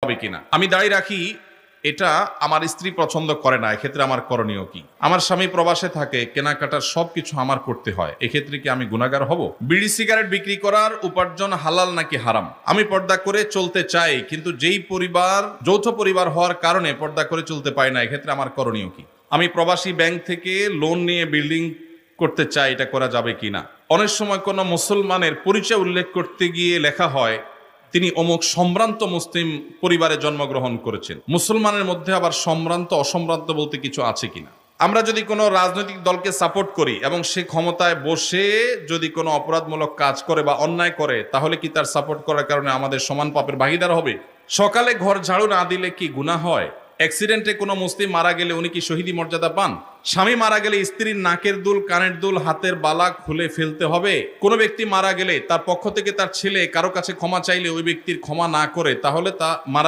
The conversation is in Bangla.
হবে কিনা। আমি দাড়ি রাখি, এটা আমার স্ত্রী পছন্দ করে না, এক্ষেত্রে আমার করণীয় কি? আমার স্বামী প্রবাসে থাকে, কেনাকাটার সবকিছু আমার করতে হয়, এক্ষেত্রে কি আমি গুনাহগার হব? বিড়ি সিগারেট বিক্রি করার উপার্জন হালাল নাকি হারাম? আমি পর্দা করে চলতে চাই, কিন্তু যেই পরিবার যৌথ পরিবার হওয়ার কারণে পর্দা করে চলতে পারি না, এক্ষেত্রে আমার করণীয় কি? আমি প্রবাসী ব্যাংক থেকে লোন নিয়ে বিল্ডিং করতে চাই, এটা করা যাবে কিনা? অনেক সময় কোনো মুসলমানের পরিচয় উল্লেখ করতে গিয়ে লেখা হয় তিনি অমুক সম্ভ্রান্ত মুসলিম পরিবারে জন্মগ্রহণ করেছেন। মুসলমানের মধ্যে আবার সম্ভ্রান্ত অসম্ভ্রান্ত বলতে কিছু আছে কিনা? আমরা যদি কোনো রাজনৈতিক দলকে সাপোর্ট করি এবং সে ক্ষমতায় বসে যদি কোনো অপরাধমূলক কাজ করে বা অন্যায় করে, তাহলে কি তার সাপোর্ট করার কারণে আমাদের সমান পাপের ভাগিদার হবে? সকালে ঘর ঝাড়ু না দিলে কি গুনাহ হয়? অ্যাক্সিডেন্টে কোনো মুসলিম মারা গেলে উনি কি শহীদি মর্যাদা পান? স্বামী মারা গেলে স্ত্রীর নাকের দুল, কানের দুল, হাতের বালা খুলে ফেলতে হবে? কোনো ব্যক্তি মারা গেলে তার পক্ষ থেকে তার ছেলে কারো কাছে ক্ষমা চাইলে ওই ব্যক্তির ক্ষমা না করে, তাহলে তা মারা